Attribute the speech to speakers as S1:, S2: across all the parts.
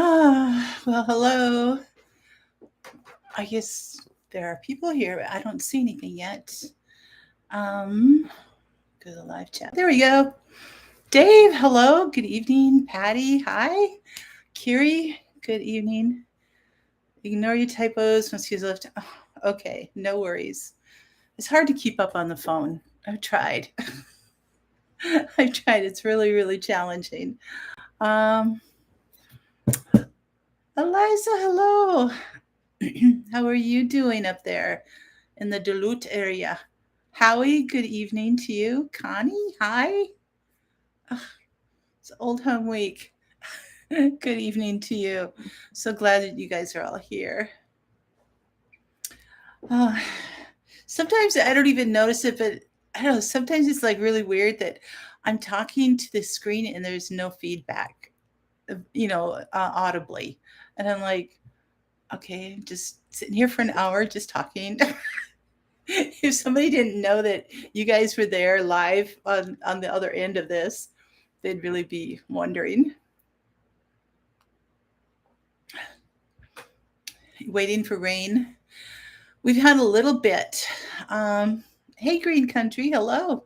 S1: Well, hello. I guess there are people here, but I don't see anything yet. Um, Go to the live chat. There we go. Dave, hello. Good evening. Patty, hi. Kiri, good evening. Ignore your typos. Must use left. Oh, okay, no worries. It's hard to keep up on the phone. I've tried. I've tried. It's really, really challenging. Um, Eliza, hello. How are you doing up there in the Duluth area? Howie, good evening to you. Connie, hi. Ugh, it's Old Home Week. Good evening to you. So glad that you guys are all here. Oh, sometimes I don't even notice it, but I don't know. Sometimes it's like really weird that I'm talking to the screen and there's no feedback, audibly. And I'm like, okay, just sitting here for an hour just talking. If somebody didn't know that you guys were there live on the other end of this, they'd really be wondering. Waiting for rain. We've had a little bit. Hey, Green Country, hello.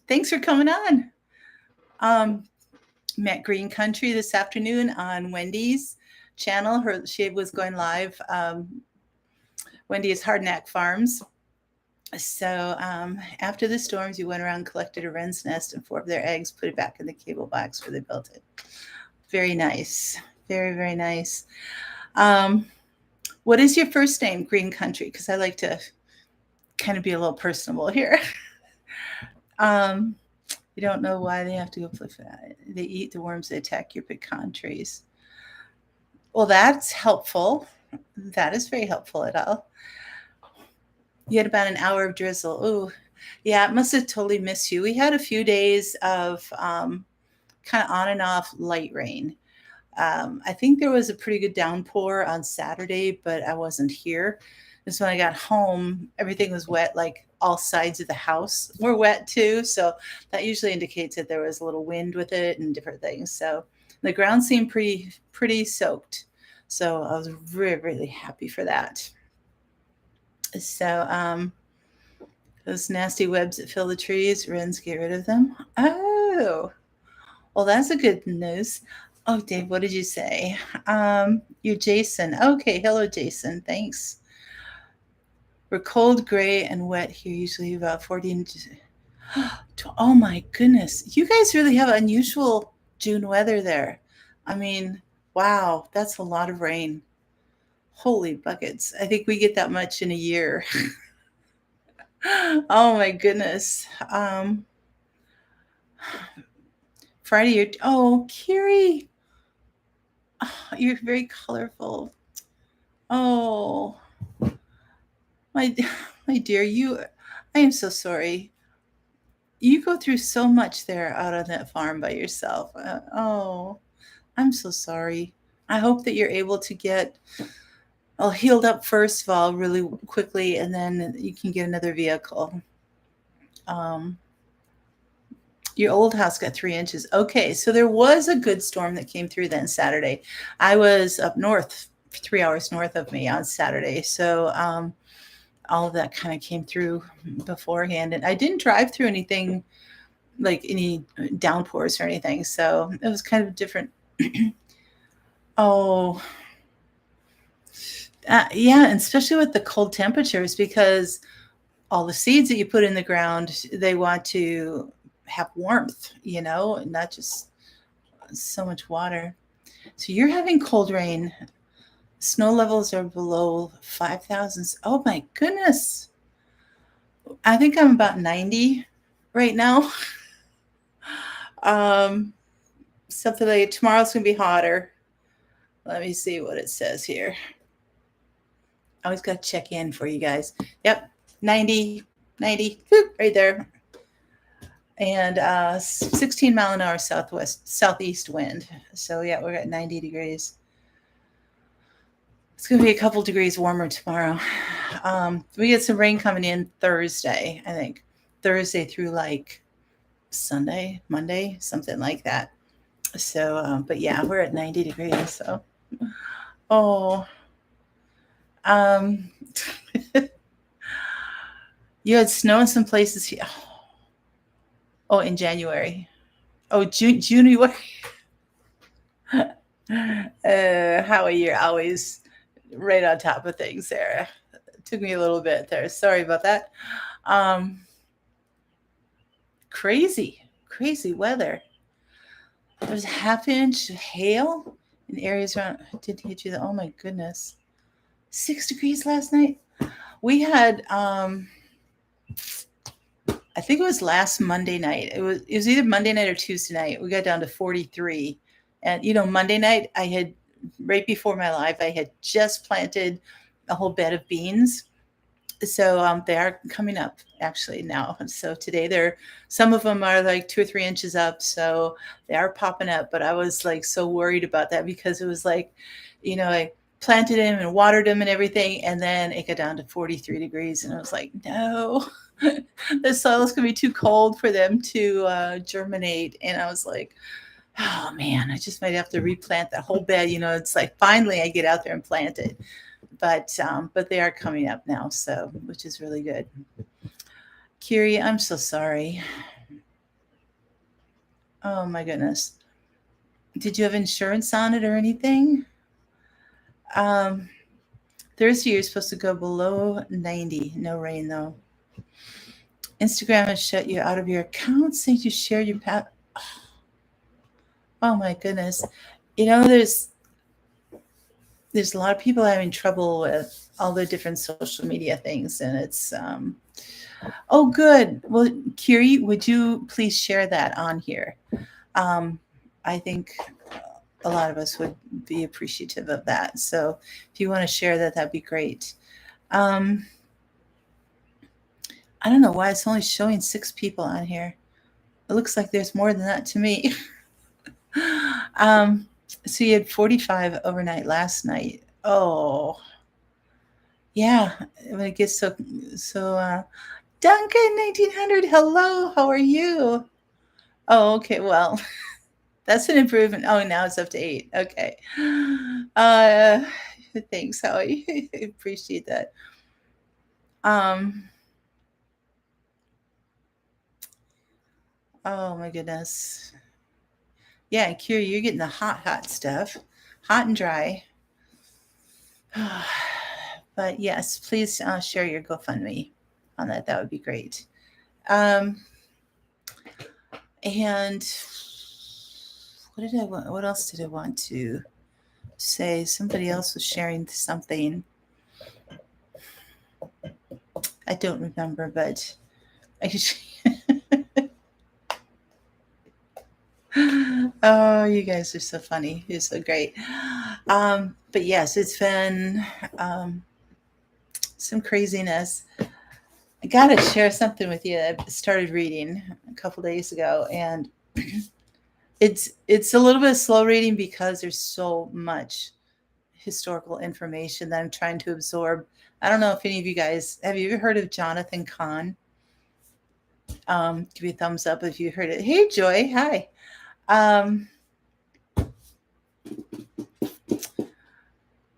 S1: Thanks for coming on. Met Green Country this afternoon on Wendy's channel. She was going live. Wendy is Hardknack Farms. So after the storms, you went around, collected a wren's nest and 4 of their eggs, put it back in the cable box where they built it. Very nice. Very, very nice. What is your first name, Green Country? Because I like to kind of be a little personable here. You don't know why they have to go play for that. They eat the worms that attack your pecan trees. Well, that's helpful. That is very helpful at all. You had about an hour of drizzle. Ooh, yeah, it must have totally missed you. We had a few days of kind of on and off light rain. I think there was a pretty good downpour on Saturday, but I wasn't here. And so when I got home, everything was wet, like all sides of the house were wet too. So that usually indicates that there was a little wind with it and different things. So the ground seemed pretty soaked. So I was really, really happy for that. So those nasty webs that fill the trees, wrens, get rid of them. Oh, well, that's a good news. Oh, Dave, what did you say? You're Jason. Okay, hello, Jason. Thanks. We're cold, gray, and wet here, usually about 14. Oh my goodness. You guys really have unusual June weather there. I mean, wow, that's a lot of rain. Holy buckets. I think we get that much in a year. Oh my goodness. Friday, Kiri, oh, you're very colorful. Oh, my, my dear, I am so sorry. You go through so much there out on that farm by yourself. Oh, I'm so sorry. I hope that you're able to get all healed up first of all, really quickly, and then you can get another vehicle. Um, Your old house got 3 inches. Okay, so there was a good storm that came through then Saturday. I was up north, 3 hours north of me on Saturday. So all of that kind of came through beforehand. And I didn't drive through anything like any downpours or anything. So it was kind of different. Oh, yeah, and especially with the cold temperatures, because all the seeds that you put in the ground, they want to have warmth, not just so much water. So you're having cold rain. Snow levels are below 5,000. Oh my goodness. I think I'm about 90 right now. um, Something like tomorrow's going to be hotter. Let me see what it says here. I always got to check in for you guys. Yep, 90, right there. And 16-mile-an-hour southeast wind. So yeah, we're at 90 degrees. It's going to be a couple degrees warmer tomorrow. We get some rain coming in Thursday, I think. Thursday through like Sunday, Monday, something like that. So, but yeah, we're at 90 degrees. So, oh, um, you had snow in some places here. Oh, in January. Oh, January. How you're always right on top of things there. It took me a little bit there. Sorry about that. Um, crazy weather. There's a half inch hail in areas around. Did hit you? Oh my goodness, 6 degrees last night. We had. I think it was last Monday night. It was either Monday night or Tuesday night. We got down to 43, and Monday night I had right before my live I had just planted a whole bed of beans. So they are coming up actually now. So today some of them are like 2 or 3 inches up. So they are popping up. But I was like so worried about that because it was like, I planted them and watered them and everything. And then it got down to 43 degrees. And I was like, no, the soil is going to be too cold for them to germinate. And I was like, oh man, I just might have to replant that whole bed. It's like finally I get out there and plant it. But they are coming up now, so which is really good. Kiri, I'm so sorry. Oh my goodness. Did you have insurance on it or anything? Thursday you're supposed to go below 90. No rain though. Instagram has shut you out of your account since you share your pat. Oh my goodness. There's a lot of people having trouble with all the different social media things, and it's oh good. Well, Kiri, would you please share that on here? I think a lot of us would be appreciative of that. So if you want to share that, that'd be great. I don't know why it's only showing 6 people on here. It looks like there's more than that to me. So you had 45 overnight last night. Oh, yeah. When it gets so, Duncan 1900. Hello, how are you? Oh, okay. Well, that's an improvement. Oh, now it's up to 8. Okay. Uh, thanks, Howie. I appreciate that. Um, oh my goodness. Yeah, Kira, you're getting the hot stuff, hot and dry. But yes, please share your GoFundMe on that. That would be great. And what else did I want to say? Somebody else was sharing something. I don't remember, but oh, you guys are so funny. You're so great. But yes, it's been some craziness. I gotta share something with you. I started reading a couple days ago, and it's a little bit of slow reading because there's so much historical information that I'm trying to absorb. I don't know if any of you guys have you ever heard of Jonathan Cahn? Give me a thumbs up if you heard it. Hey, Joy. Hi.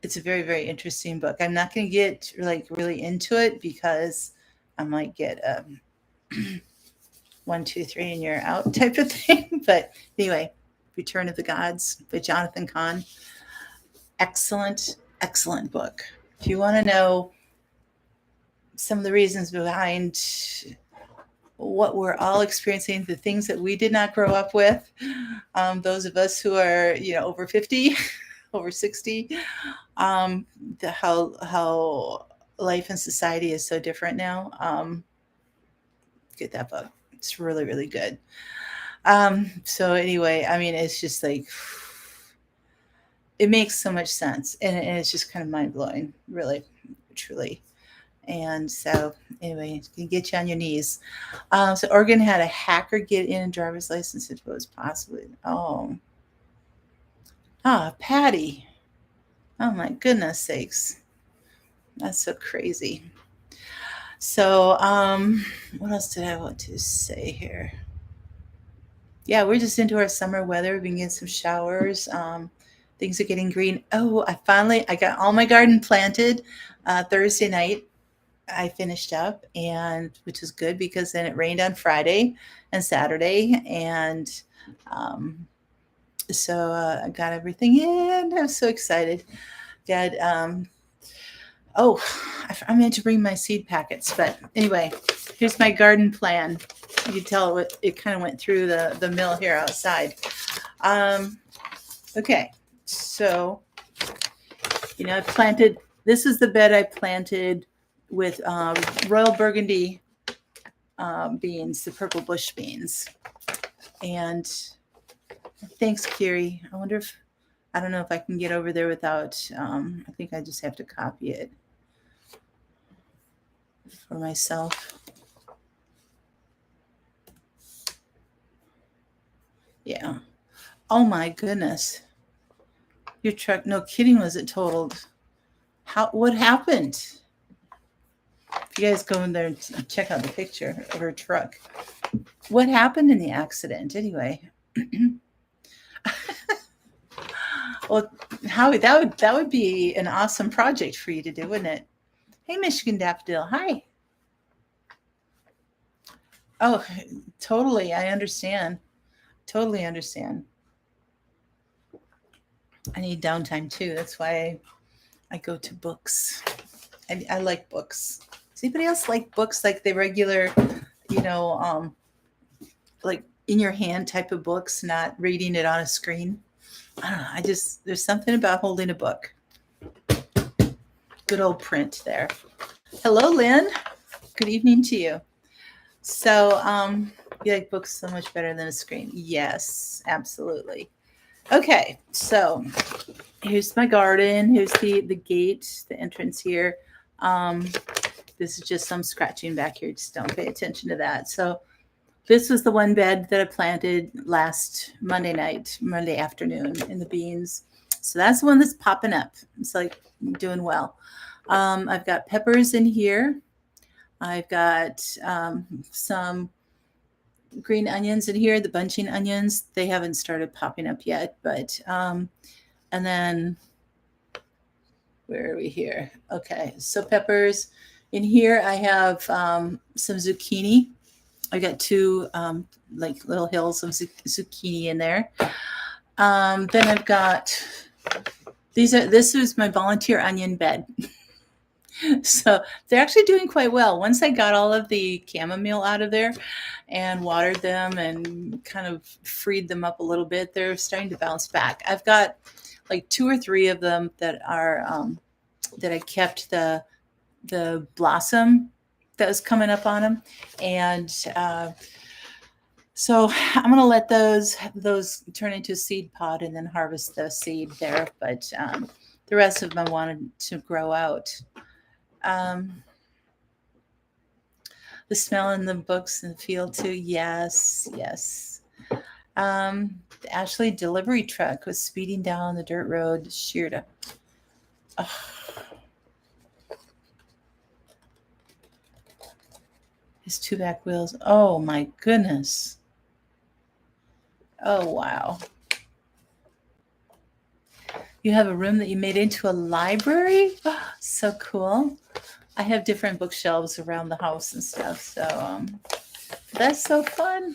S1: It's a very, very interesting book. I'm not going to get really into it because I might get 1, 2, 3 and you're out type of thing. But anyway, Return of the Gods by Jonathan Cahn. Excellent book. If you want to know some of the reasons behind what we're all experiencing, the things that we did not grow up with, those of us who are over 50, over 60, how life and society is so different now. Get that book. It's really, really good. So anyway, I mean, it's just like it makes so much sense, and it's just kind of mind blowing, really, truly. And so anyway, it can get you on your knees. So Oregon had a hacker get in a driver's license if it was possibly. Patty. Oh my goodness sakes. That's so crazy. So what else did I want to say here? Yeah, we're just into our summer weather. We've been getting some showers. Things are getting green. Oh, I got all my garden planted Thursday night. I finished up, and which is good because then it rained on Friday and Saturday, and um, so I got everything in. I'm so excited. Got oh, I meant to bring my seed packets, but anyway, here's my garden plan. You can tell it kind of went through the mill here outside. Okay, so I planted. This is the bed I planted with Royal Burgundy beans, the purple bush beans. And thanks, Kiri. I don't know if I can get over there without, I think I just have to copy it for myself. Yeah. Oh my goodness. Your truck, no kidding, was it totaled? What happened? If you guys go in there and check out the picture of her truck. What happened in the accident anyway? Well, Howie, that would be an awesome project for you to do, wouldn't it? Hey, Michigan Daffodil. Hi. Oh, totally. I understand. Totally understand. I need downtime too. That's why I go to books. I like books. Does anybody else like books like the regular, you know, like in your hand type of books, not reading it on a screen? I don't know. There's something about holding a book. Good old print there. Hello, Lynn. Good evening to you. So, you like books so much better than a screen? Yes, absolutely. Okay, so here's my garden. Here's the gate, the entrance here. This is just some scratching back here. Just don't pay attention to that. So this was the one bed that I planted last Monday afternoon in the beans. So that's the one that's popping up. It's like doing well. I've got peppers in here. I've got some green onions in here, the bunching onions. They haven't started popping up yet, but and then where are we here? Okay, so peppers. In here I have some zucchini. I got two like little hills of zucchini in there. Then I've got this is my volunteer onion bed. So they're actually doing quite well. Once I got all of the chamomile out of there and watered them and kind of freed them up a little bit, they're starting to bounce back. I've got like 2 or 3 of them that are that I kept the blossom that was coming up on them, and so I'm going to let those turn into a seed pod and then harvest the seed there. But the rest of them I wanted to grow out. The smell in the books in the field too. Yes. The Ashley delivery truck was speeding down the dirt road, sheared up. Oh. His 2 back wheels. Oh my goodness. Oh wow. You have a room that you made into a library? Oh, so cool. I have different bookshelves around the house and stuff. So that's so fun.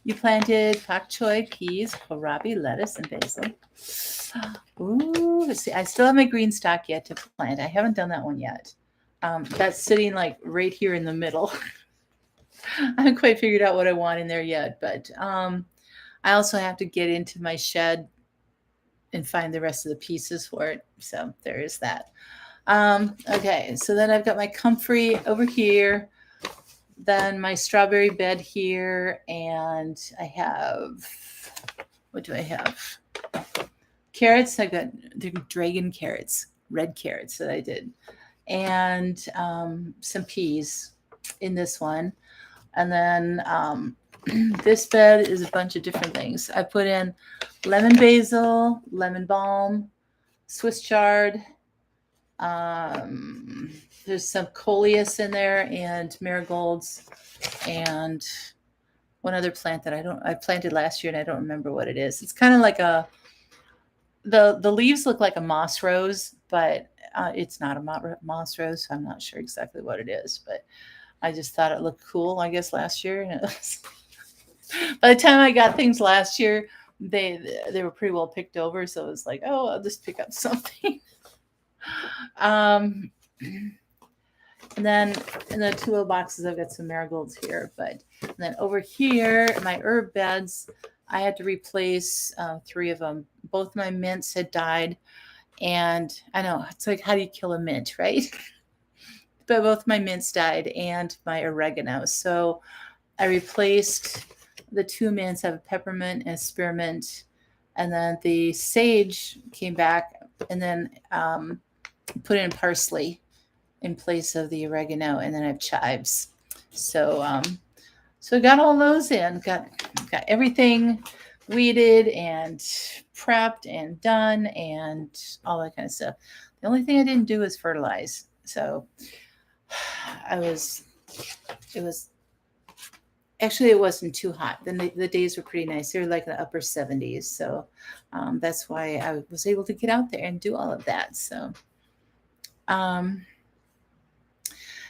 S1: You planted pak choi, peas, kohlrabi, lettuce, and basil. Ooh, see, I still have my green stock yet to plant. I haven't done that one yet. That's sitting like right here in the middle. I haven't quite figured out what I want in there yet, but I also have to get into my shed and find the rest of the pieces for it. So there is that. Okay, so then I've got my comfrey over here, then my strawberry bed here, and I have, what do I have? Carrots. I got the dragon carrots, red carrots that I did, and some peas in this one. And then this bed is a bunch of different things. I put in lemon basil, lemon balm, Swiss chard. There's some coleus in there and marigolds, and one other plant that I planted last year and I don't remember what it is. It's kind of like the leaves look like a moss rose, but it's not a moss rose. So I'm not sure exactly what it is, but I just thought it looked cool, I guess, last year. And it was, by the time I got things last year, they were pretty well picked over. So it was like, oh, I'll just pick up something. um, and then in the two little boxes, I've got some marigolds here. But then over here, my herb beds, I had to replace 3 of them. Both my mints had died. And I know, it's like, how do you kill a mint, right? But both my mints died and my oregano. So I replaced the 2 mints. I have a peppermint and a spearmint. And then the sage came back, and then put in parsley in place of the oregano, and then I have chives. So so got all those in. Got everything weeded and prepped and done and all that kind of stuff. The only thing I didn't do was fertilize. So it was actually, it wasn't too hot. The days were pretty nice. They were like in the upper 70s. So that's why I was able to get out there and do all of that. So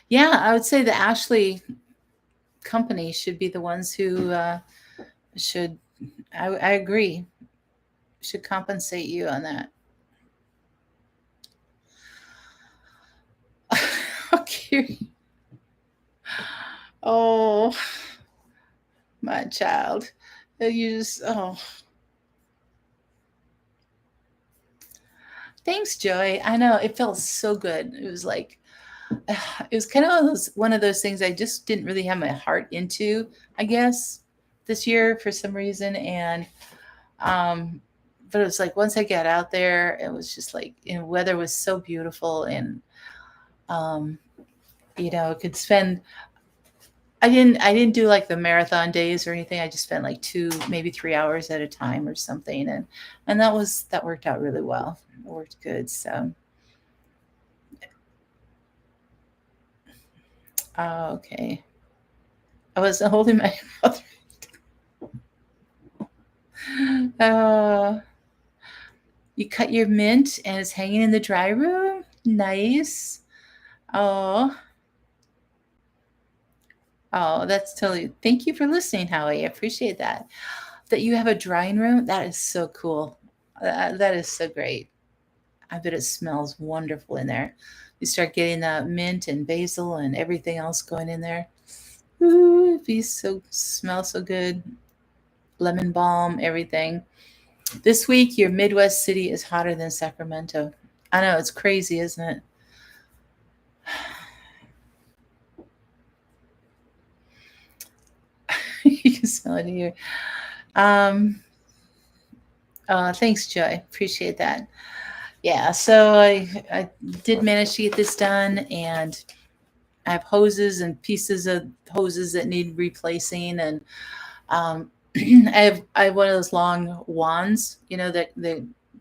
S1: yeah, I would say the Ashley company should be the ones who should, I agree, should compensate you on that. Okay. Oh, my child. You just, oh. Thanks, Joy. I know it felt so good. It was like, it was kind of one of those things I just didn't really have my heart into, I guess, this year for some reason. And, but it was like, once I got out there, it was just like, weather was so beautiful. And, could spend, I didn't do like the marathon days or anything. I just spent like 2, maybe 3 hours at a time or something. And that worked out really well. It worked good. So, okay. I wasn't holding my mouth. You cut your mint and it's hanging in the dry room? Nice. Oh, that's totally. Thank you for listening, Howie. I appreciate that. That you have a drying room? That is so cool. That is so great. I bet it smells wonderful in there. You start getting the mint and basil and everything else going in there. Ooh, smells so good. Lemon balm, everything. This week, your Midwest city is hotter than Sacramento. I know, it's crazy, isn't it? You can smell it here. Thanks, Joy. Appreciate that. Yeah, so I did manage to get this done, and I have hoses and pieces of hoses that need replacing, and I have one of those long wands, that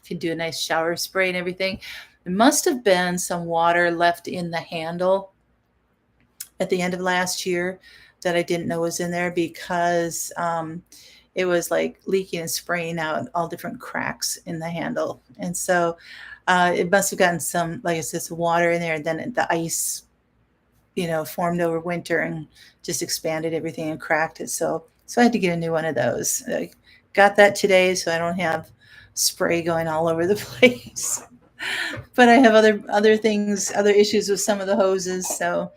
S1: can do a nice shower spray and everything. There must have been some water left in the handle at the end of last year that I didn't know was in there, because it was like leaking and spraying out all different cracks in the handle. And so it must have gotten some, like I said, some water in there, and then the ice, formed over winter and just expanded everything and cracked it. So I had to get a new one of those. I got that today, so I don't have spray going all over the place. But I have other things, other issues with some of the hoses. So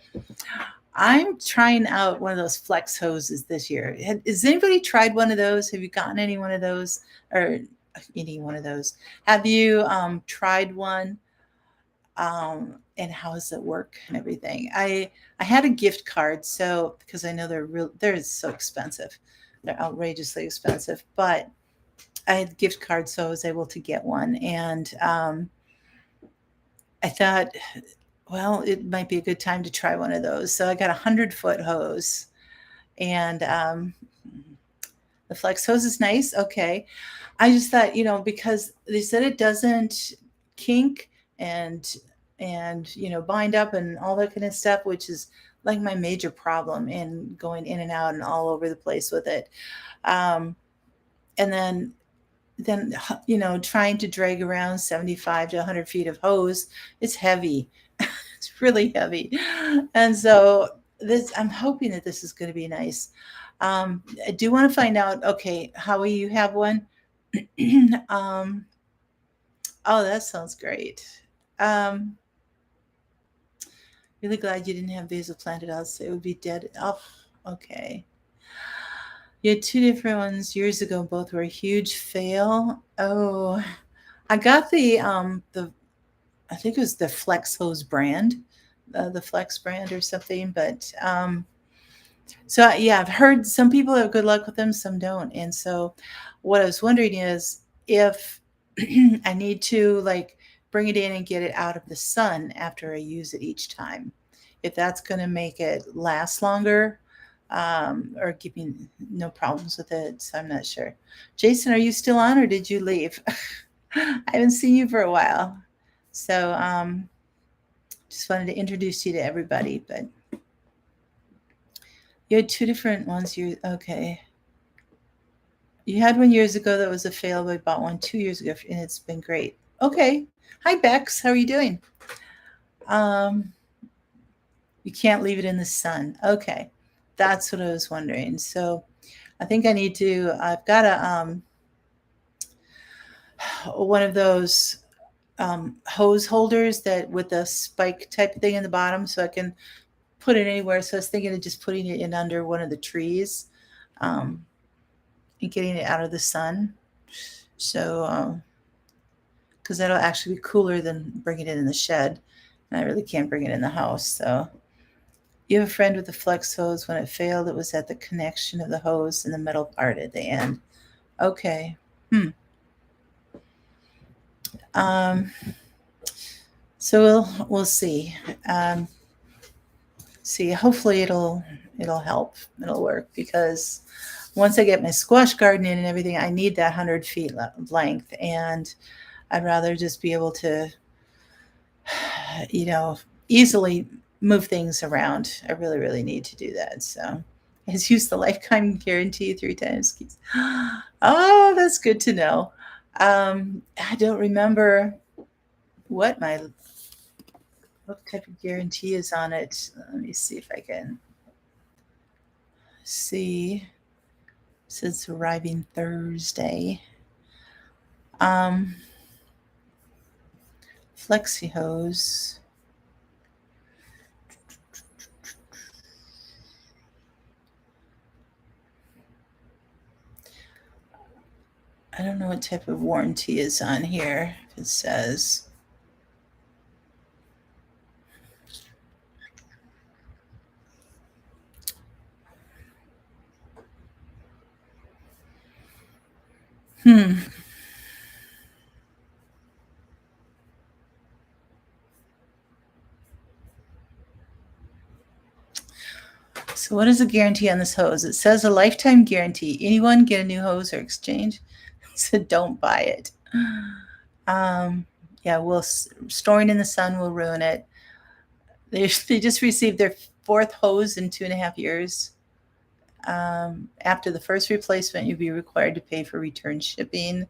S1: I'm trying out one of those flex hoses this year. Has anybody tried one of those? Have you gotten any one of those, or any one of those? Have you tried one? And how does it work and everything? I had a gift card, so because I know they're so expensive, they're outrageously expensive. But I had a gift card, so I was able to get one, and I thought, well, it might be a good time to try one of those. So I got 100-foot hose, and the flex hose is nice. Okay. I just thought, because they said it doesn't kink and bind up and all that kind of stuff, which is like my major problem in going in and out and all over the place with it. Um, and then trying to drag around 75 to 100 feet of hose, it's heavy. It's really heavy. And so this, I'm hoping that this is going to be nice. I do want to find out, okay, how will you have one? um, oh, that sounds great. Um, really glad you didn't have basil planted outside. It would be dead. Oh, okay. You had two different ones years ago. Both were a huge fail. Oh, I got the I think it was the Flex Hose brand, the Flex brand or something. But so yeah, I've heard some people have good luck with them, some don't. And so, what I was wondering is if I need to like bring it in and get it out of the sun after I use it each time, if that's going to make it last longer, or give me no problems with it. So I'm not sure. Jason, are you still on or did you leave? I haven't seen you for a while. So just wanted to introduce you to everybody. But you had two different ones. Okay. You had one years ago that was a fail, but I bought one 2 years ago, and it's been great. Okay. Hi, Bex. How are you doing? You can't leave it in the sun. Okay. That's what I was wondering. So I think I need to, I've got one of those hose holders that with a spike type thing in the bottom, so I can put it anywhere. So I was thinking of just putting it in under one of the trees, and getting it out of the sun. So, because that'll actually be cooler than bringing it in the shed. And I really can't bring it in the house. So you have a friend with a flex hose. When it failed, it was at the connection of the hose and the metal part at the end. Okay. So we'll see. See, hopefully it'll help. It'll work, because once I get my squash garden in and everything, I need that 100 feet length, and I'd rather just be able to, easily move things around. I really, really need to do that. So it's used the lifetime guarantee 3 times. Oh, that's good to know. I don't remember what type of guarantee is on it. Let me see if I can see. It says arriving Thursday. Flexi hose. I don't know what type of warranty is on here. It says. So what is the guarantee on this hose? It says a lifetime guarantee. Anyone get a new hose or exchange? So don't buy it. Yeah, storing in the sun will ruin it. They just received their 4th hose in 2.5 years. After the first replacement, you'll be required to pay for return shipping.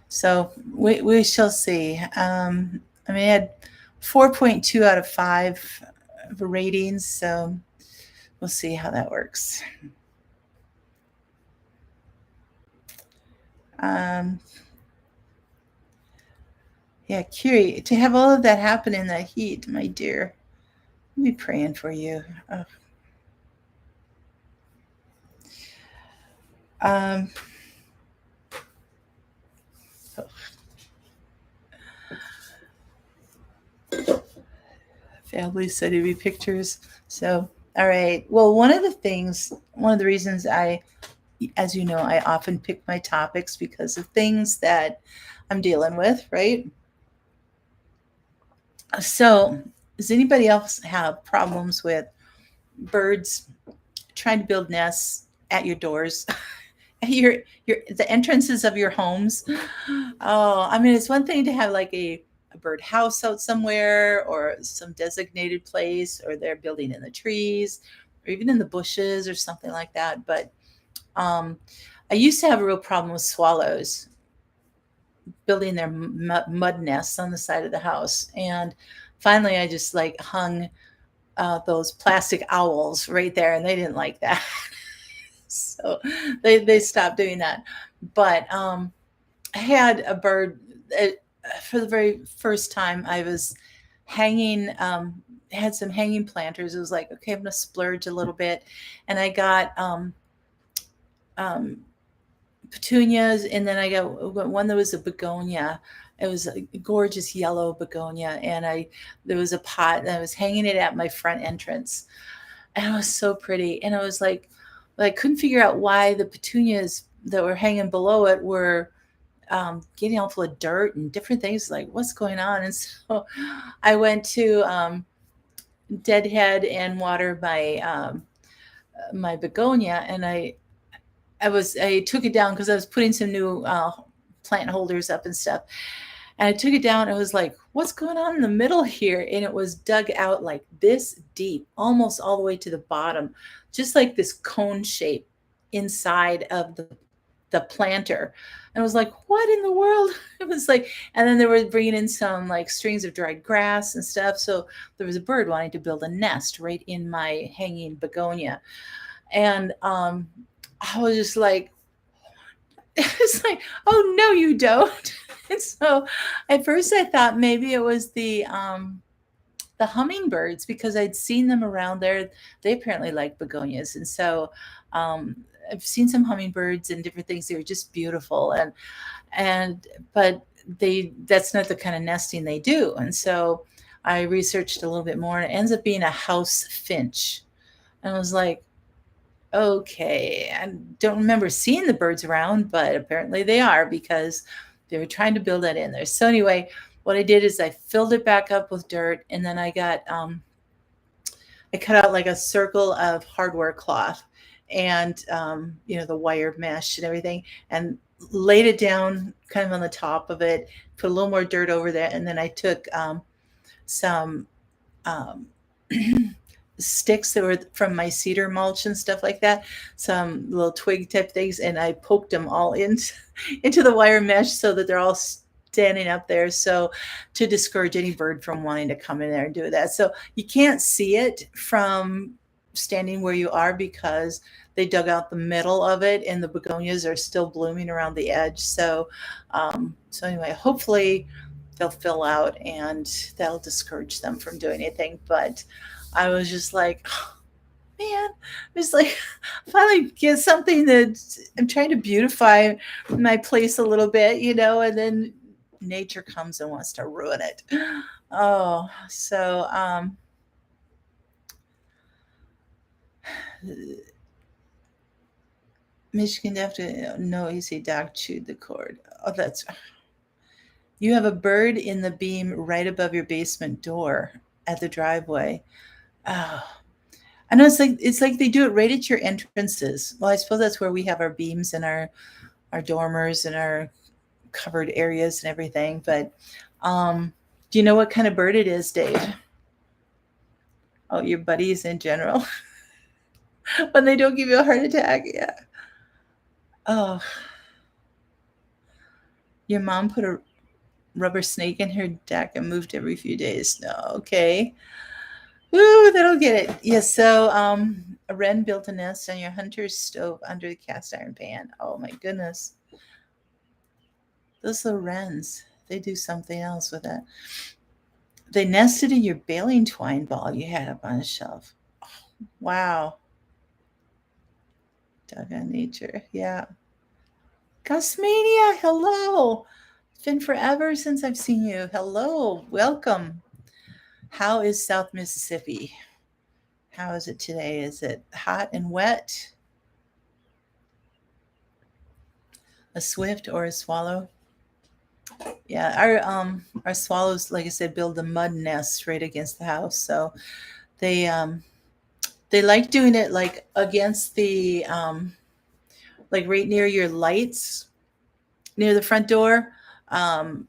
S1: So we shall see. I had 4.2 out of 5 ratings, so we'll see how that works. Yeah, Kiri, to have all of that happen in that heat, my dear, I'll be praying for you. Family sending me pictures. So, all right. Well, one of the reasons as you know, I often pick my topics because of things that I'm dealing with, right? So, does anybody else have problems with birds trying to build nests at your doors your the entrances of your homes. Oh, I mean, it's one thing to have like a bird house out somewhere or some designated place, or they're building in the trees or even in the bushes or something like that. But um, I used to have a real problem with swallows building their mud nests on the side of the house. And finally, I just like hung those plastic owls right there, and they didn't like that. So they stopped doing that. But I had a bird for the very first time. I was hanging, had some hanging planters. It was like, okay, I'm going to splurge a little bit. And I got um, petunias, and then I got one that was a begonia. It was a gorgeous yellow begonia, and there was a pot, and I was hanging it at my front entrance, and it was so pretty. And I was like, I couldn't figure out why the petunias that were hanging below it were getting all full of dirt and different things. Like, what's going on? And so I went to deadhead and water my begonia, and I took it down because I was putting some new plant holders up and stuff. And I took it down and I was like, what's going on in the middle here? And it was dug out like this deep, almost all the way to the bottom, just like this cone shape inside of the planter. And I was like, what in the world? It was like, and then they were bringing in some like strings of dried grass and stuff. So there was a bird wanting to build a nest right in my hanging begonia. And I was just like, it's like, oh no, you don't. And so at first I thought maybe it was the hummingbirds, because I'd seen them around there. They apparently like begonias. And so I've seen some hummingbirds and different things. They were just beautiful. But that's not the kind of nesting they do. And so I researched a little bit more, and it ends up being a house finch. And I was like, okay, I don't remember seeing the birds around, but apparently they are, because they were trying to build that in there. So anyway, what I did is I filled it back up with dirt, and then I cut out like a circle of hardware cloth, and the wire mesh and everything, and laid it down kind of on the top of it, put a little more dirt over there, and then I took some sticks that were from my cedar mulch and stuff like that, some little twig type things, and I poked them all into the wire mesh so that they're all standing up there, so to discourage any bird from wanting to come in there and do that. So you can't see it from standing where you are, because they dug out the middle of it and the begonias are still blooming around the edge. So anyway, hopefully they'll fill out and that'll discourage them from doing anything. But I was just like, oh, man, it's like finally get something that I'm trying to beautify my place a little bit, and then nature comes and wants to ruin it. Oh, so Michigan definitely noisy dog chewed the cord. Oh, that's you have a bird in the beam right above your basement door at the driveway. Oh, I know it's like they do it right at your entrances. Well, I suppose that's where we have our beams and our dormers and our covered areas and everything. But do you know what kind of bird it is, Dave? Oh, your buddies in general. When they don't give you a heart attack, yeah. Oh, your mom put a rubber snake in her deck and moved every few days. No, okay. Ooh, that'll get it. Yeah, so a wren built a nest on your hunter's stove under the cast iron pan. Oh my goodness. Those little wrens, they do something else with that. They nested in your baling twine ball you had up on a shelf. Oh, wow. Doggone nature. Yeah. Gosmania, hello. It's been forever since I've seen you. Hello. Welcome. How is South Mississippi? How is it today? Is it hot and wet? A swift or a swallow? Yeah, our swallows, like I said, build the mud nests right against the house. So they like doing it like against the like right near your lights, near the front door, kind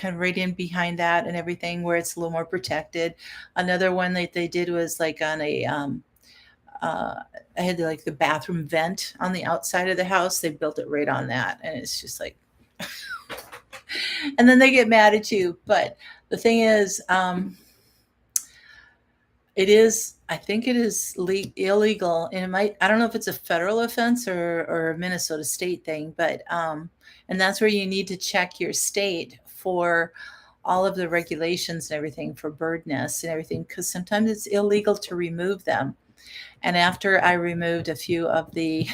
S1: of right in behind that and everything, where it's a little more protected. Another one that they did was like on a uh, I had like the bathroom vent on the outside of the house. They built it right on that, and it's just like, and then they get mad at you. But the thing is, it is, I think it is illegal, and it might, I don't know if it's a federal offense or a Minnesota state thing, but and that's where you need to check your state for all of the regulations and everything for bird nests and everything, because sometimes it's illegal to remove them. And after I removed a few of the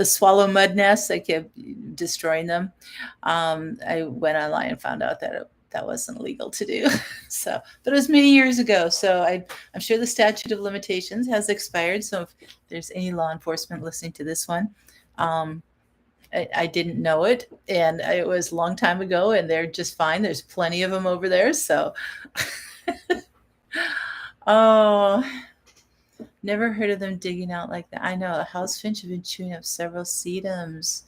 S1: swallow mud nests, I kept destroying them. I went online and found out that that wasn't legal to do. So, but it was many years ago. So I'm sure the statute of limitations has expired. So if there's any law enforcement listening to this one, I didn't know it, and it was a long time ago, and they're just fine. There's plenty of them over there. So, oh, never heard of them digging out like that. I know a house finch have been chewing up several sedums.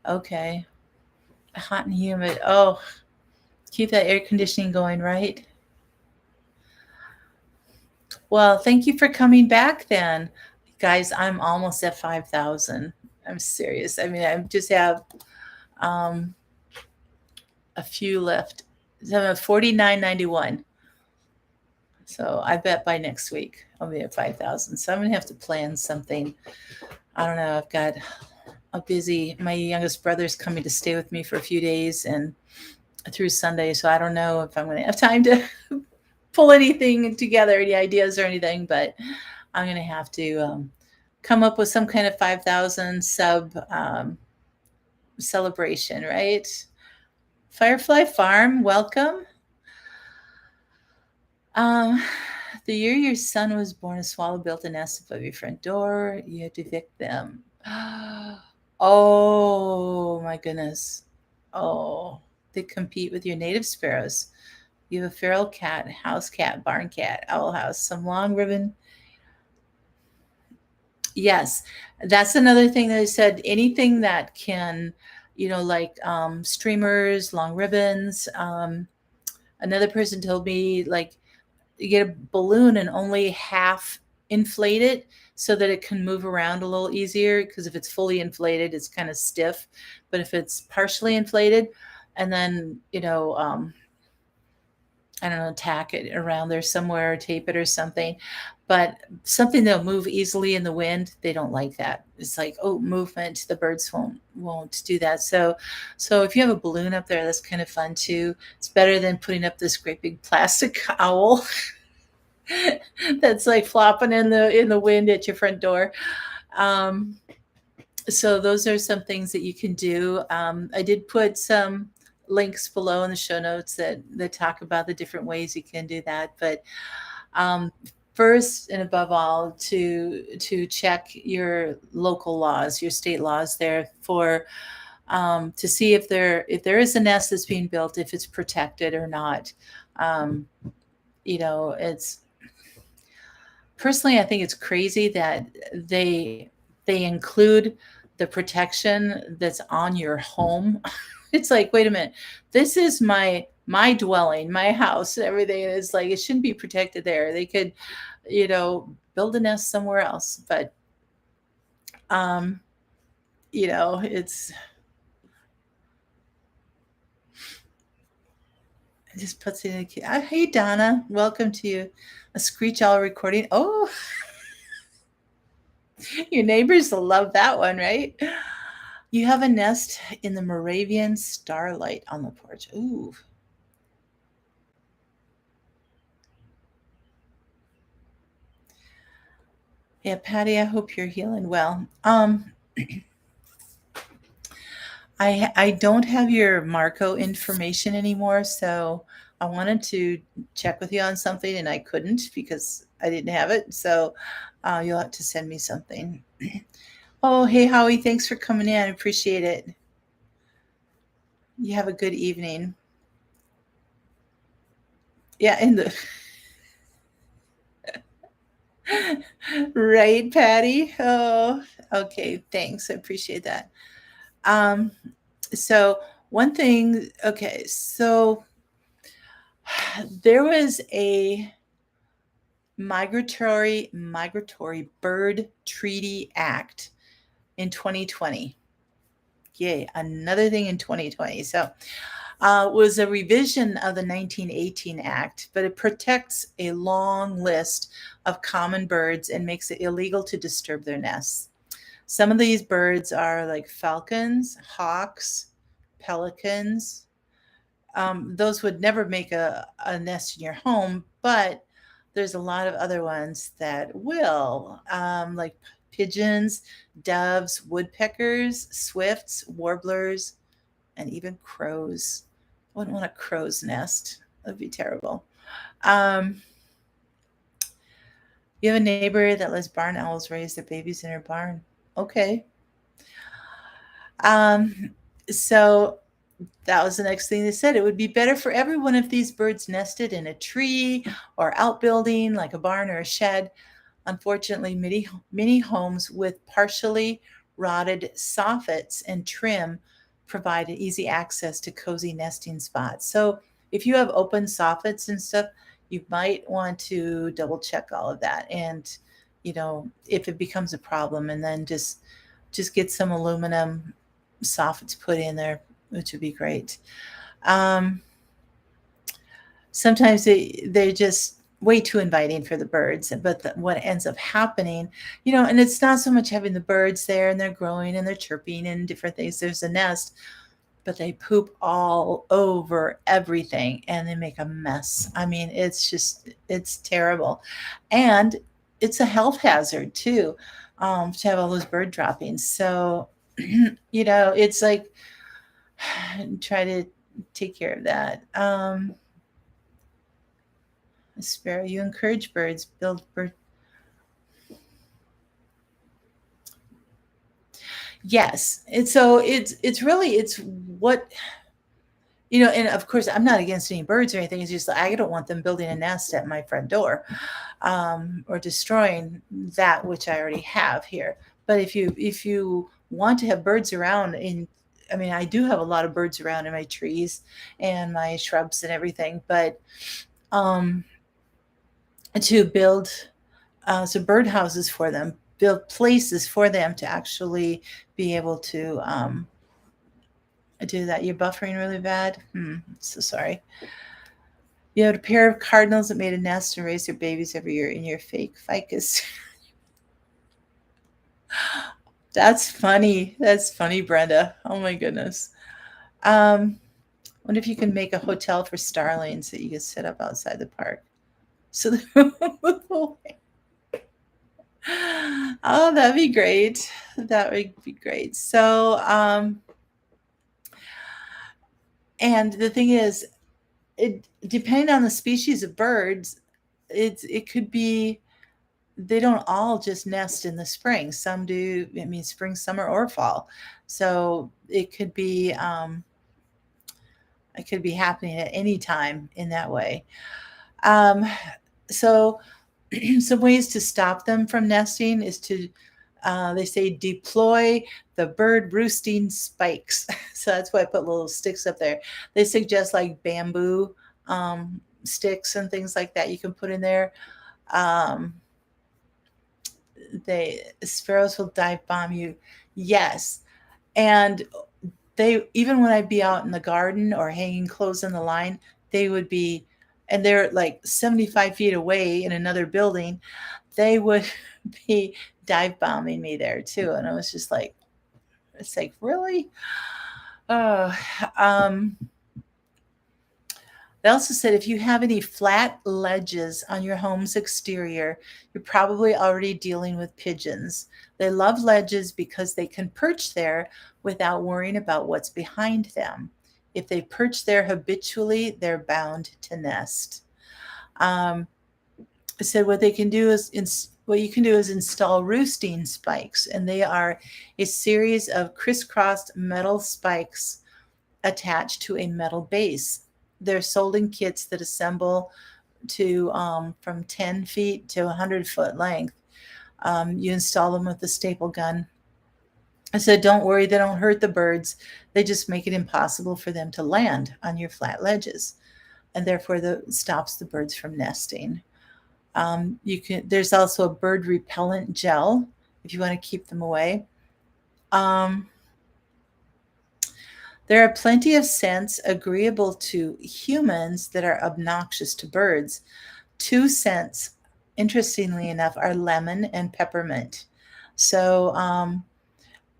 S1: Okay. Hot and humid. Oh, keep that air conditioning going, right? Well, thank you for coming back then. Guys, I'm almost at 5,000. I'm serious. I mean, I just have um, a few left. So I'm at 49.91. So I bet by next week I'll be at 5,000. So I'm going to have to plan something. I don't know. I've got my youngest brother's coming to stay with me for a few days and through Sunday. So I don't know if I'm going to have time to pull anything together, any ideas or anything, but I'm going to have to come up with some kind of 5,000 sub celebration, right? Firefly Farm, welcome. The year your son was born, a swallow built a nest above your front door. You had to evict them. Oh my goodness. Oh, they compete with your native sparrows. You have a feral cat, house cat, barn cat, owl house, some long ribbon. Yes, that's another thing that I said. Anything that can, like streamers, long ribbons. Another person told me, like, you get a balloon and only half inflate it so that it can move around a little easier, because if it's fully inflated, it's kind of stiff. But if it's partially inflated, and then, I don't know, tack it around there somewhere, tape it or something. But something that'll move easily in the wind, they don't like that. It's like, oh, movement. The birds won't do that. So if you have a balloon up there, that's kind of fun too. It's better than putting up this great big plastic owl that's like flopping in the wind at your front door. So those are some things that you can do. I did put some links below in the show notes that talk about the different ways you can do that. But first and above all, to check your local laws, your state laws there for to see if there is a nest that's being built, if it's protected or not. It's personally, I think it's crazy that they include the protection that's on your home. It's like, wait a minute, this is my dwelling, my house, and everything. Is like, it shouldn't be protected there. They could, build a nest somewhere else. But it's, it just puts it in a, hey Donna, welcome to a Screech Owl recording. Oh, your neighbors will love that one, right? You have a nest in the Moravian starlight on the porch. Ooh. Yeah, Patty, I hope you're healing well. I don't have your Marco information anymore, so I wanted to check with you on something and I couldn't because I didn't have it. So you'll have to send me something. Oh, hey Howie, thanks for coming in. I appreciate it. You have a good evening. Yeah, Right, Patty? Oh, okay. Thanks. I appreciate that. Um, so one thing, okay, so there was a migratory bird treaty act in 2020. Yay, another thing in 2020. So was a revision of the 1918 Act, but it protects a long list of common birds and makes it illegal to disturb their nests. Some of these birds are like falcons, hawks, pelicans. Those would never make a nest in your home, but there's a lot of other ones that will, like pigeons, doves, woodpeckers, swifts, warblers, and even crows. I wouldn't want a crow's nest. That'd be terrible. Um, you have a neighbor that lets barn owls raise their babies in her barn. Okay. Um, so that was the next thing they said. It would be better for everyone if these birds nested in a tree or outbuilding like a barn or a shed. Unfortunately, many homes with partially rotted soffits and trim provide easy access to cozy nesting spots. So if you have open soffits and stuff, you might want to double check all of that. And, if it becomes a problem, and then just get some aluminum soffits put in there, which would be great. Um, Sometimes they're just way too inviting for the birds, but what ends up happening, and it's not so much having the birds there and they're growing and they're chirping and different things. There's a nest, but they poop all over everything and they make a mess. I mean, it's terrible. And it's a health hazard too, to have all those bird droppings. So, it's like, try to take care of that. Sparrow, you encourage birds, build bird. Yes, it's really it's what and of course I'm not against any birds or anything. It's just I don't want them building a nest at my front door, or destroying that which I already have here. But if you want to have birds around I mean, I do have a lot of birds around in my trees and my shrubs and everything, but um, to build some bird houses for them, build places for them to actually be able to do that. You're buffering really bad. So sorry. You had a pair of cardinals that made a nest and raised their babies every year in your fake ficus. That's funny. That's funny, Brenda. Oh my goodness. Wonder if you can make a hotel for starlings that you can set up outside the park. So oh, that'd be great. That would be great. So, and the thing is, it depending on the species of birds, it could be they don't all just nest in the spring. Some do. I mean, spring, summer, or fall. So it could be happening at any time in that way. Um, so some ways to stop them from nesting is to they say deploy the bird roosting spikes. So that's why I put little sticks up there. They suggest like bamboo sticks and things like that you can put in there. Um, Sparrows will dive bomb you. Yes. And they, even when I'd be out in the garden or hanging clothes on the line, they would be, and they're like 75 feet away in another building, they would be dive bombing me there too. And I was just like, it's like, really? Uh, um, they also said if you have any flat ledges on your home's exterior, you're probably already dealing with pigeons. They love ledges because they can perch there without worrying about what's behind them. If they perch there habitually, they're bound to nest. Um, said what they can do is what you can do is install roosting spikes, and they are a series of crisscrossed metal spikes attached to a metal base. They're sold in kits that assemble to from 10 feet to 100-foot length. You install them with a staple gun. I said, don't worry, they don't hurt the birds. They just make it impossible for them to land on your flat ledges, and therefore stops the birds from nesting. There's also a bird repellent gel if you want to keep them away. There are plenty of scents agreeable to humans that are obnoxious to birds. Two scents, interestingly enough, are lemon and peppermint. So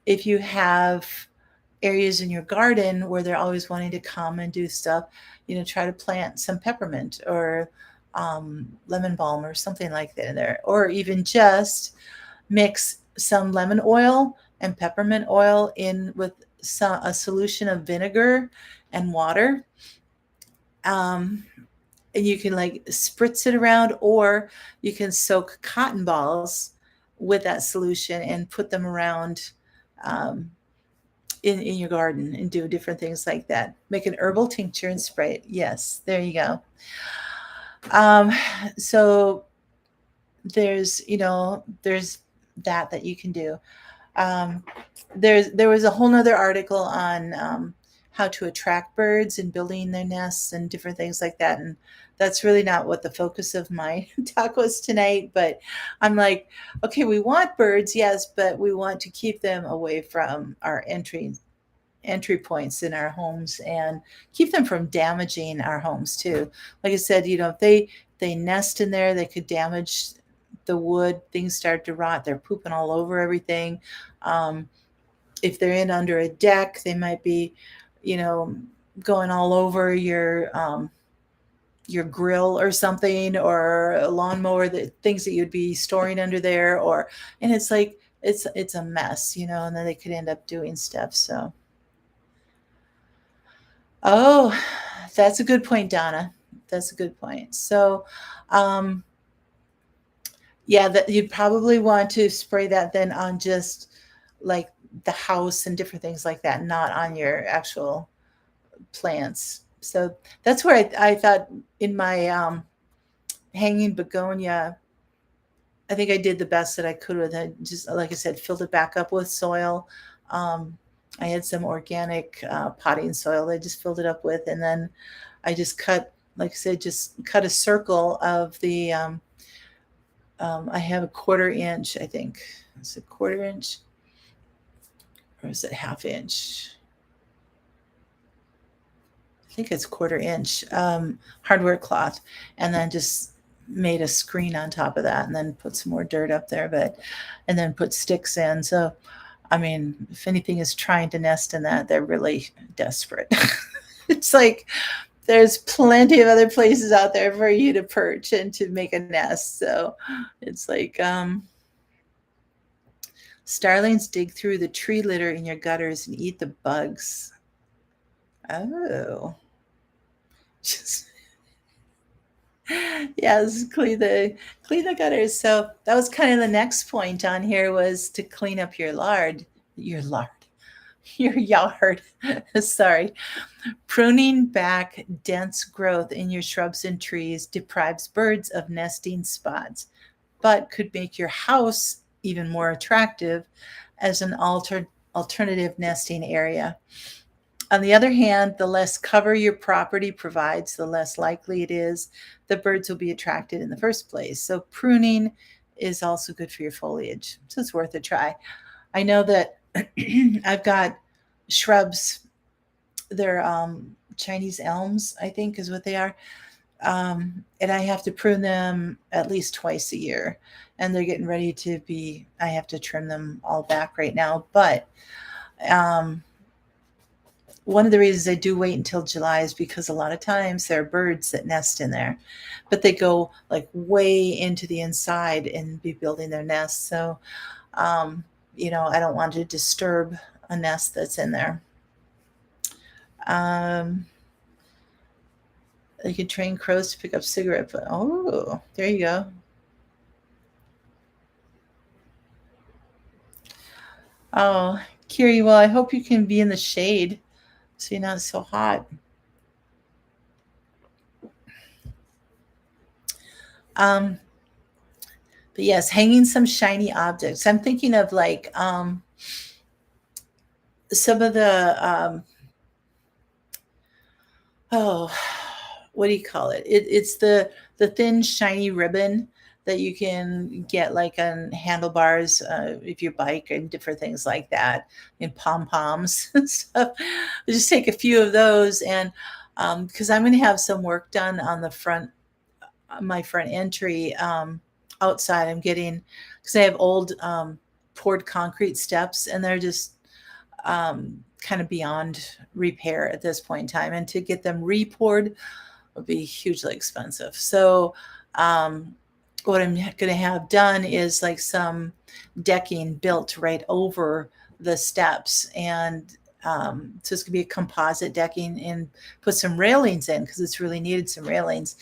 S1: if you have areas in your garden where they're always wanting to come and do stuff, try to plant some peppermint or lemon balm or something like that in there, or even just mix some lemon oil and peppermint oil in with a solution of vinegar and water. And you can like spritz it around, or you can soak cotton balls with that solution and put them around in your garden and do different things like that. Make an herbal tincture and spray it. Yes, there you go. So there's that you can do. There was a whole nother article on how to attract birds and building their nests and different things like that. And that's really not what the focus of my talk was tonight. But I'm like, okay, we want birds, yes, but we want to keep them away from our entry points in our homes and keep them from damaging our homes too. Like I said, if they nest in there, they could damage the wood. Things start to rot. They're pooping all over everything. If they're in under a deck, they might be, going all over your grill or something, or a lawnmower, things that you'd be storing under there, and it's like it's a mess, and then they could end up doing stuff. So, oh, that's a good point, Donna. That's a good point. So, yeah, that you'd probably want to spray that then on just like the house and different things like that, not on your actual plants. So that's where I thought in my hanging begonia, I think I did the best that I could with it. Just like I said, filled it back up with soil. I had some organic potting soil I just filled it up with, and then I just cut, like I said, just cut a circle of the. I have a 1/4 inch, I think. It's a 1/4 inch, or is it 1/2 inch? I think it's 1/4 inch hardware cloth, and then just made a screen on top of that, and then put some more dirt up there, and then put sticks in. So, I mean, if anything is trying to nest in that, they're really desperate. It's like there's plenty of other places out there for you to perch and to make a nest. So it's like starlings dig through the tree litter in your gutters and eat the bugs. Oh. Just yes, clean the gutters. So that was kind of the next point on here, was to clean up your yard. Sorry. Pruning back dense growth in your shrubs and trees deprives birds of nesting spots, but could make your house even more attractive as an alternative nesting area. On the other hand, the less cover your property provides, the less likely it is the birds will be attracted in the first place. So pruning is also good for your foliage. So it's worth a try. I know that I've got shrubs. They're Chinese elms, I think is what they are. And I have to prune them at least twice a year. And they're getting ready to be, I have to trim them all back right now. But one of the reasons I do wait until July is because a lot of times there are birds that nest in there, but they go like way into the inside and be building their nests. So, I don't want to disturb a nest that's in there. You can train crows to pick up cigarette butt. Oh, there you go. Oh, Kiri, well, I hope you can be in the shade so you're not so hot. Um, but yes, hanging some shiny objects. I'm thinking of like some of the oh, what do you call it? It's the thin shiny ribbon that you can get like on handlebars if you bike and different things like that, in pom poms and stuff. Just take a few of those, and because I'm going to have some work done on the front, my front entry outside. I'm getting, because I have old poured concrete steps, and they're just kind of beyond repair at this point in time. And to get them repoured would be hugely expensive. So, what I'm going to have done is like some decking built right over the steps. And so it's going to be a composite decking, and put some railings in because it's really needed some railings.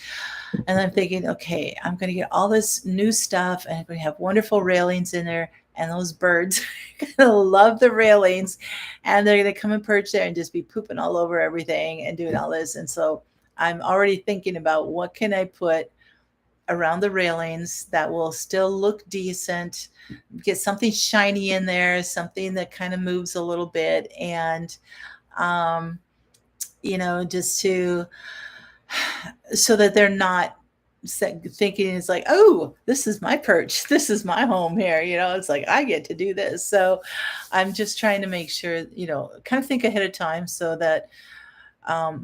S1: And I'm thinking, okay, I'm going to get all this new stuff, and I'm going to have wonderful railings in there. And those birds are going to love the railings, and they're going to come and perch there and just be pooping all over everything and doing all this. And so I'm already thinking about what can I put around the railings that will still look decent, get something shiny in there, something that kind of moves a little bit. And, um, just to, so that they're not thinking it's like, oh, this is my perch, this is my home here, it's like I get to do this. So I'm just trying to make sure, kind of think ahead of time, so that I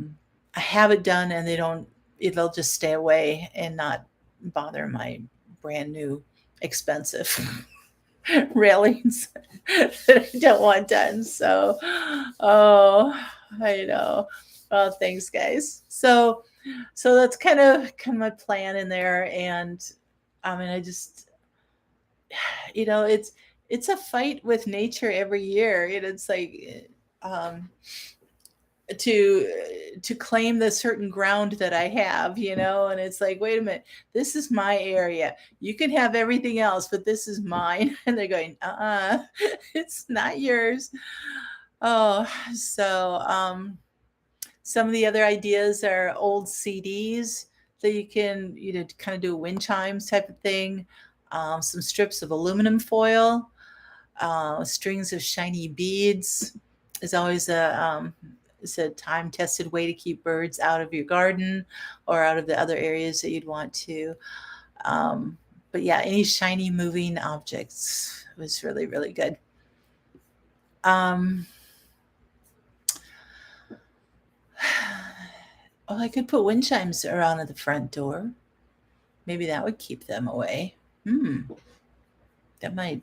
S1: have it done, and they'll just stay away and not bother my brand new expensive railings that I don't want done. So, oh, I know. Well, thanks, guys. So that's kind of my plan in there. And I mean, I just, it's a fight with nature every year. It's like, to claim the certain ground that I have, and it's like, wait a minute, this is my area. You can have everything else, but this is mine. And they're going, it's not yours. Oh, so some of the other ideas are old CDs that you can, kind of do a wind chimes type of thing. Some strips of aluminum foil, strings of shiny beads is always it's a time tested way to keep birds out of your garden or out of the other areas that you'd want to. But yeah, any shiny moving objects was really, really good. Oh, I could put wind chimes around at the front door. Maybe that would keep them away. That might.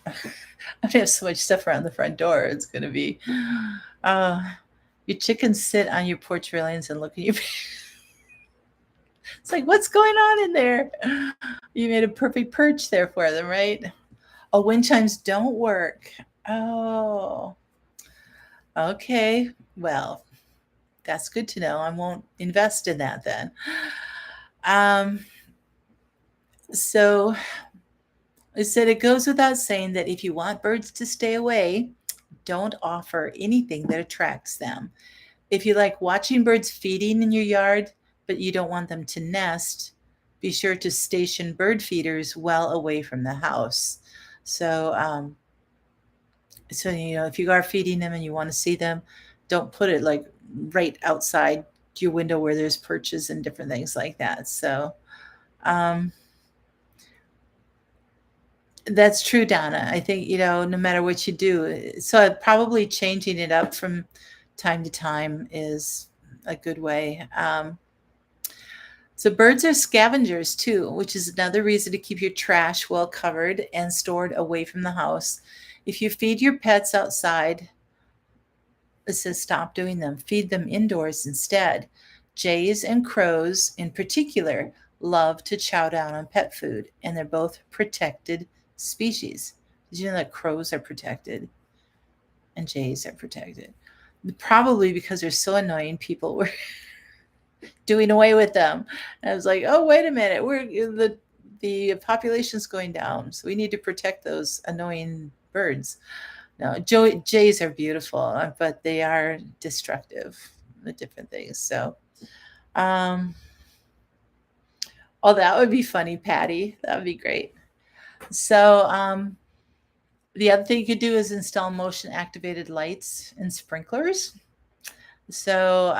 S1: I'm gonna have so much stuff around the front door. It's gonna be. Your chickens sit on your porch railings and look at you. It's like, what's going on in there? You made a perfect perch there for them, right? Oh, wind chimes don't work. Oh, okay. Well, that's good to know. I won't invest in that then. So I said it goes without saying that if you want birds to stay away, don't offer anything that attracts them. If you like watching birds feeding in your yard, but you don't want them to nest, be sure to station bird feeders well away from the house. So, if you are feeding them and you want to see them, don't put it like right outside your window where there's perches and different things like that. So, that's true, Donna. I think, no matter what you do, so probably changing it up from time to time is a good way. So birds are scavengers too, which is another reason to keep your trash well covered and stored away from the house. If you feed your pets outside, it says stop doing them. Feed them indoors instead. Jays and crows, in particular, love to chow down on pet food, and they're both protected species. Did you know that crows are protected and jays are protected? Probably because they're so annoying, people were doing away with them. And I was like, oh, wait a minute, the population's going down, so we need to protect those annoying birds. No, jays are beautiful, but they are destructive, the different things. So, Oh, that would be funny, Patty. That would be great. So, the other thing you could do is install motion activated lights and sprinklers. So,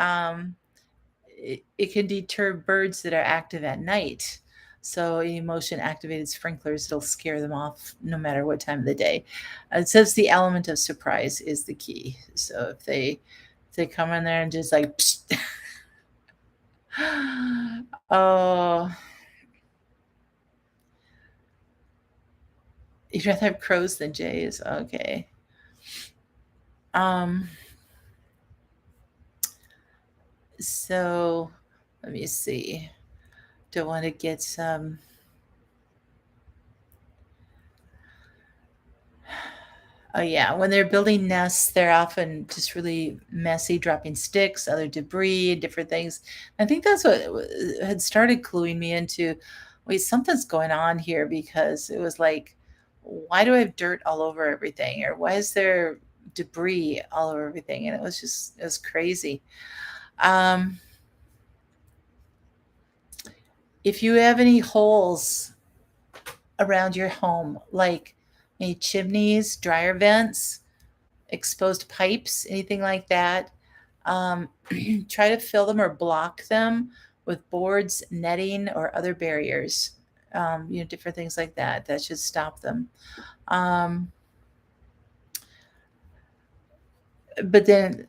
S1: it can deter birds that are active at night. So, motion activated sprinklers, it'll scare them off no matter what time of the day. It says the element of surprise is the key. So, if they come in there and just like, psst, oh, you'd rather have crows than jays. Okay. Um, so let me see. Don't want to get some. Oh yeah, when they're building nests, they're often just really messy, dropping sticks, other debris, different things. I think that's what had started cluing me into, wait, something's going on here, because it was like, why do I have dirt all over everything? Or why is there debris all over everything? And it was crazy. Um, if you have any holes around your home, like any chimneys, dryer vents, exposed pipes, anything like that, um, try to fill them or block them with boards, netting, or other barriers. Different things like that. That should stop them. Um, but then,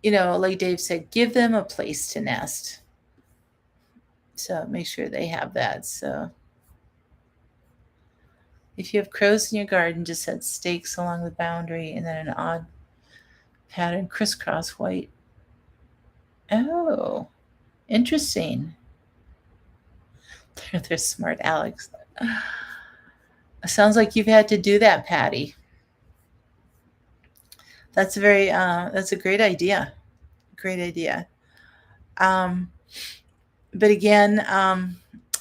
S1: like Dave said, give them a place to nest. So make sure they have that. So if you have crows in your garden, just set stakes along the boundary and then an odd pattern crisscross white. Oh, interesting. They're smart, Alex. Sounds like you've had to do that, Patty. That's a great idea. Great idea. Um, but again,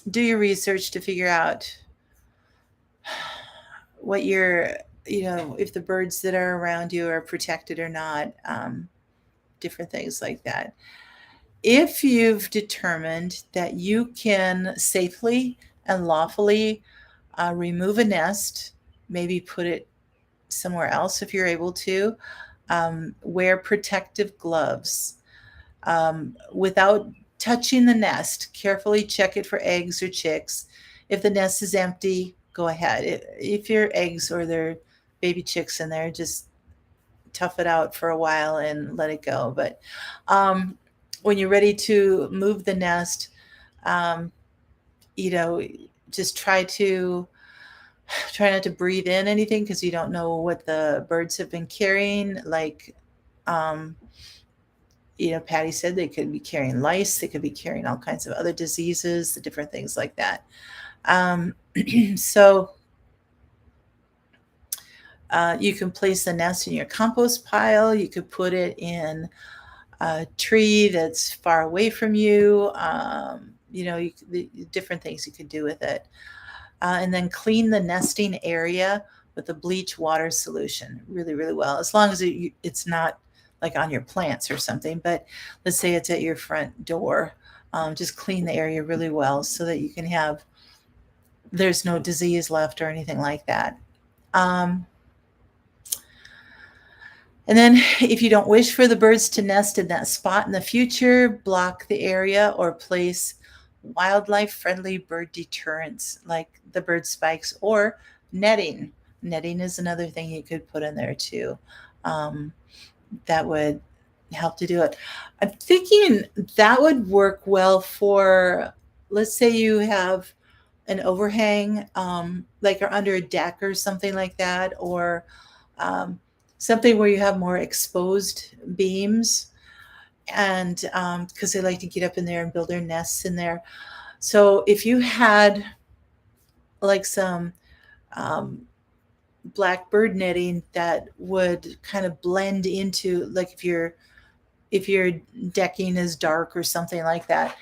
S1: do your research to figure out what if the birds that are around you are protected or not, different things like that. If you've determined that you can safely and lawfully remove a nest, maybe put it somewhere else if you're able to, wear protective gloves. Without touching the nest, carefully check it for eggs or chicks. If the nest is empty, go ahead. If your eggs or their baby chicks in there, just tough it out for a while and let it go. But when you're ready to move the nest, um, just try not to breathe in anything, because you don't know what the birds have been carrying. Like, Patty said, they could be carrying lice, they could be carrying all kinds of other diseases, different things like that. So you can place the nest in your compost pile. You could put it in a tree that's far away from you. Different things you could do with it. And then clean the nesting area with a bleach water solution really, really well, as long as it's not like on your plants or something. But let's say it's at your front door. Just clean the area really well so that there's no disease left or anything like that. And then if you don't wish for the birds to nest in that spot in the future, block the area or place wildlife-friendly bird deterrents like the bird spikes or netting. Netting is another thing you could put in there too. That would help to do it. I'm thinking that would work well for, let's say you have an overhang, like or under a deck or something like that, or something where you have more exposed beams, and because they like to get up in there and build their nests in there. So if you had like some blackbird netting that would kind of blend into, like if your decking is dark or something like that,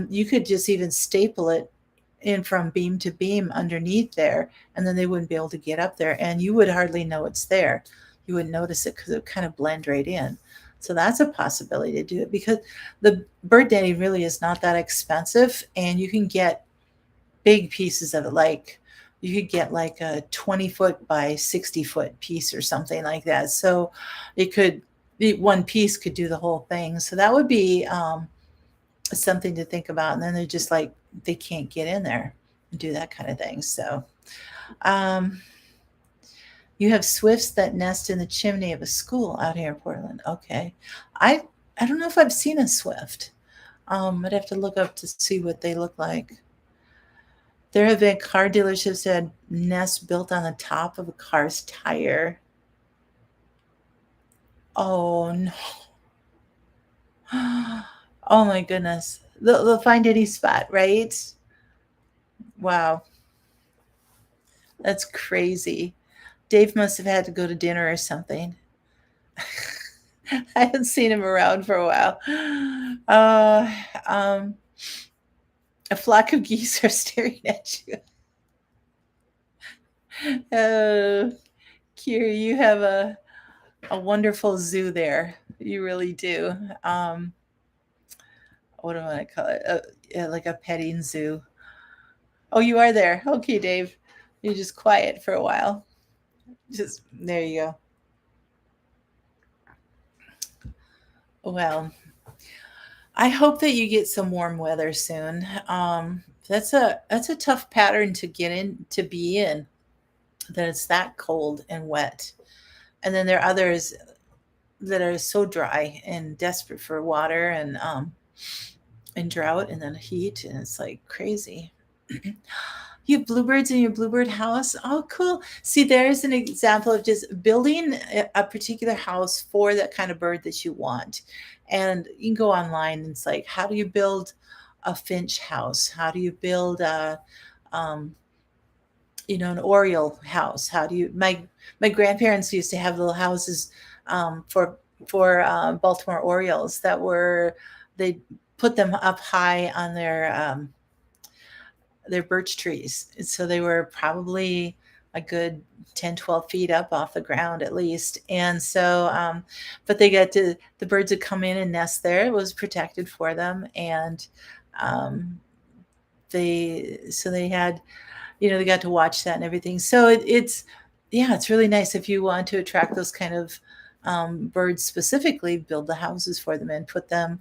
S1: you could just even staple it in from beam to beam underneath there, and then they wouldn't be able to get up there, and you would hardly know it's there. You wouldn't notice it because it would kind of blend right in. So that's a possibility to do it, because the bird netting really is not that expensive, and you can get big pieces of it. Like you could get like a 20-foot by 60-foot piece or something like that. So it could one piece could do the whole thing. So that would be something to think about. And then they're just like they can't get in there and do that kind of thing. So um, you have swifts that nest in the chimney of a school out here in Portland. Okay, I I don't know if I've seen a swift. I'd have to look up to see what they look like. There have been car dealerships that had nests built on the top of a car's tire. Oh no. Oh my goodness. They'll find any spot, right? Wow, that's crazy. Dave must have had to go to dinner or something. I haven't seen him around for a while. Uh, um, a flock of geese are staring at you. Oh, Kira, you have a wonderful zoo there. You really do. Um, what do I want to call it? Yeah, like a petting zoo. Oh, you are there. Okay, Dave. You're just quiet for a while. Just there you go. Well, I hope that you get some warm weather soon. That's a tough pattern to get in to be in. That it's that cold and wet, and then there are others that are so dry and desperate for water and drought, and then heat, and it's like crazy. You have bluebirds in your bluebird house? Oh, cool. See, there's an example of just building a particular house for that kind of bird that you want. And you can go online and it's like, how do you build a finch house? How do you build um, an oriole house? How do you, my grandparents used to have little houses for Baltimore Orioles that were, they put them up high on their birch trees. So they were probably a good 10, 12 feet up off the ground at least. And so, but the birds would come in and nest there. It was protected for them. And um, they had, they got to watch that and everything. So yeah, it's really nice if you want to attract those kind of birds specifically, build the houses for them and put them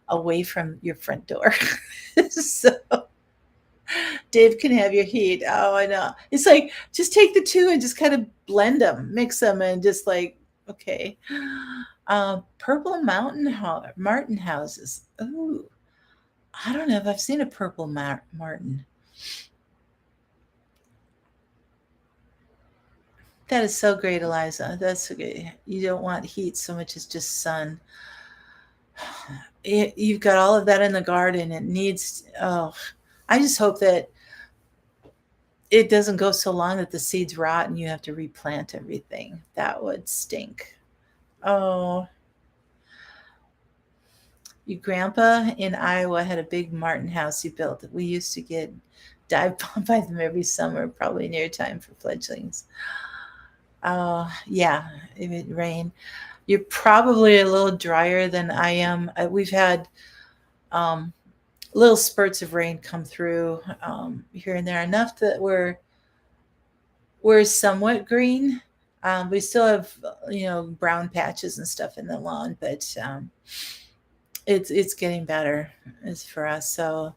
S1: away from your front door. So Dave can have your heat. Oh, I know. It's like just take the two and just kind of blend them, mix them, and just like okay. Purple martin houses. Ooh, I don't know if I've seen a purple martin. That is so great, Eliza. That's okay. You don't want heat so much as just sun. You've got all of that in the garden. It needs. Oh, I just hope that it doesn't go so long that the seeds rot and you have to replant everything. That would stink. Oh, your grandpa in Iowa had a big martin house he built. We used to get dive bombed by them every summer, probably near time for fledglings. Oh, yeah, if it rained. You're probably a little drier than I am. We've had um, little spurts of rain come through here and there, enough that we're somewhat green. We still have brown patches and stuff in the lawn, but it's getting better as for us. So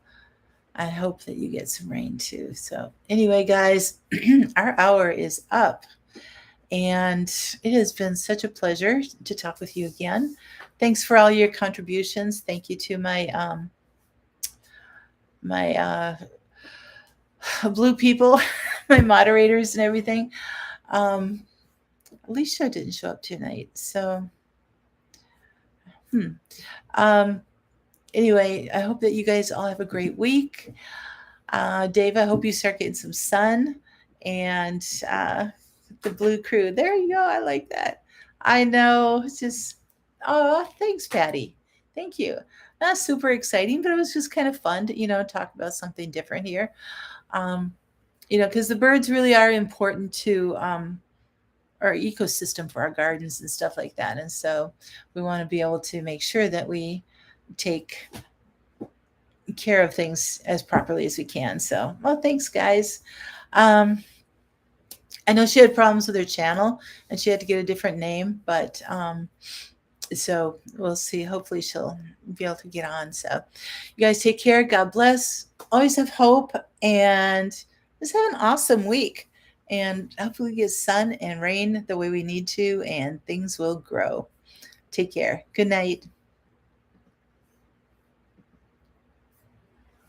S1: I hope that you get some rain too. So anyway, guys, our hour is up. And it has been such a pleasure to talk with you again. Thanks for all your contributions. Thank you to my blue people, my moderators and everything. Alicia didn't show up tonight. So anyway, I hope that you guys all have a great week. Dave, I hope you start getting some sun and the blue crew. There you go. I like that. I know. It's just, oh, thanks, Patty. Thank you. Not super exciting, but it was just kind of fun to, talk about something different here. Because the birds really are important to our ecosystem for our gardens and stuff like that. And so we want to be able to make sure that we take care of things as properly as we can. So, well, thanks, guys. Um, I know she had problems with her channel and she had to get a different name, but so we'll see. Hopefully, she'll be able to get on. So, you guys take care. God bless. Always have hope and just have an awesome week. And hopefully, we get sun and rain the way we need to, and things will grow. Take care. Good night.